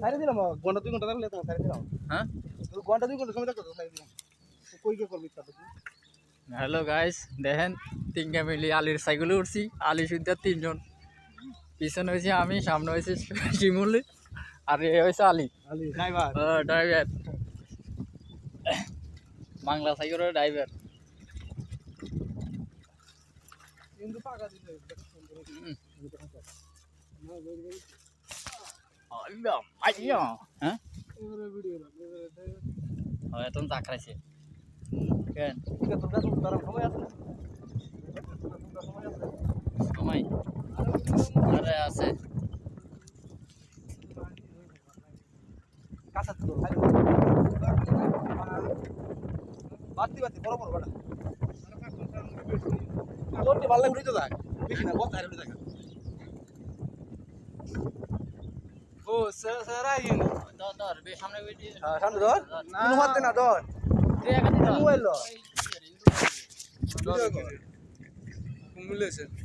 সাইরে দিলাম ঘন্টা 2 ঘন্টা লাগলে তো সাইরে দিলাম হ্যাঁ ঘন্টা 2 ঘন্টা সময় লাগতো সাইরে দিলাম কই কে করবি তা হ্যালো গাইস দেখেন তিনটা মিলি আলির সাইকেলে উঠছি আলি সুদ্ধা তিনজন পিছনে হয়েছে আমি সামনে হয়েছে শিমুলি আর এ হয়েছে আলি আলি ড্রাইভার ড্রাইভার বাংলা সাইকেলের ড্রাইভার কিন্তু পাকা দিলে হ্যাঁ এবারে ভিডিও না হয় তুমি চাকরাইছে কেন ঠিক আছে তোমরা তার সময় আছে সময় আরে আছে কাঁচা তো খালি বাতি বাতি বড় বড় বড় তোরটি ভালো লাগে তো দেখ বেশি না বহুত হারে দেখা ও স্যার আইন ধর বে সামনে বেটি সামনে ধর কোনো হাতে না ধর তুই একা দিছ মোবাইল Cumulation.